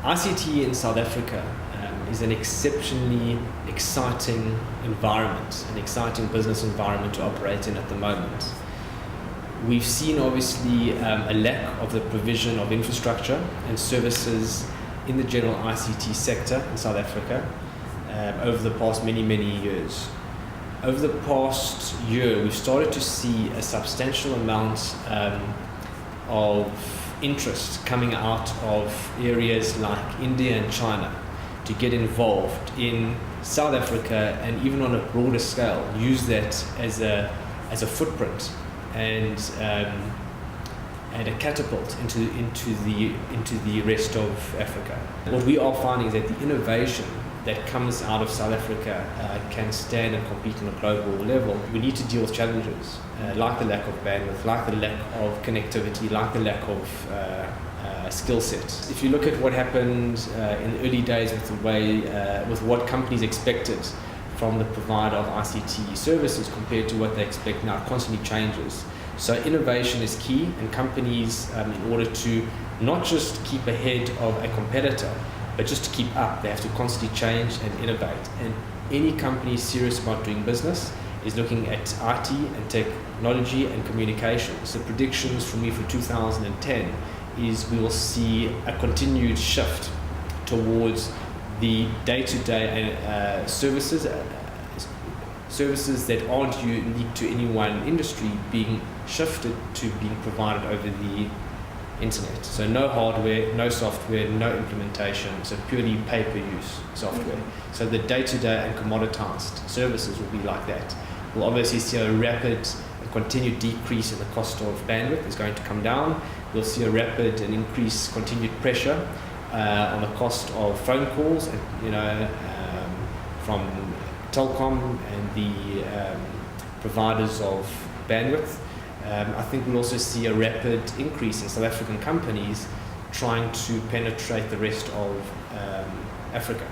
ICT in South Africa is an exceptionally exciting environment, an exciting business environment to operate in at the moment. We've seen obviously a lack of the provision of infrastructure and services in the general ICT sector in South Africa over the past many years. Over the past year, we've started to see a substantial amount of interest coming out of areas like India and China to get involved in South Africa and even on a broader scale use that as a footprint and a catapult into the rest of Africa. What we are finding is that the innovation that comes out of South Africa can stand and compete on a global level. We need to deal with challenges like the lack of bandwidth, like the lack of connectivity, like the lack of skill set. If you look at what happened in the early days with the way, with what companies expected from the provider of ICT services compared to what they expect now, it constantly changes. So innovation is key, and companies, in order to not just keep ahead of a competitor, but just to keep up, they have to constantly change and innovate. And any company serious about doing business is looking at IT and technology and communications. The predictions for me for 2010 is we will see a continued shift towards the day-to-day services that aren't unique to any one industry being shifted to being provided over the internet. So no hardware, no software, no implementation, so purely pay-per-use software. So the day-to-day and commoditized services will be like that. We'll obviously see a rapid and continued decrease in the cost of bandwidth is going to come down. We'll see a rapid and increased continued pressure on the cost of phone calls, and, from Telkom and the providers of bandwidth. I think we'll also see a rapid increase in South African companies trying to penetrate the rest of Africa.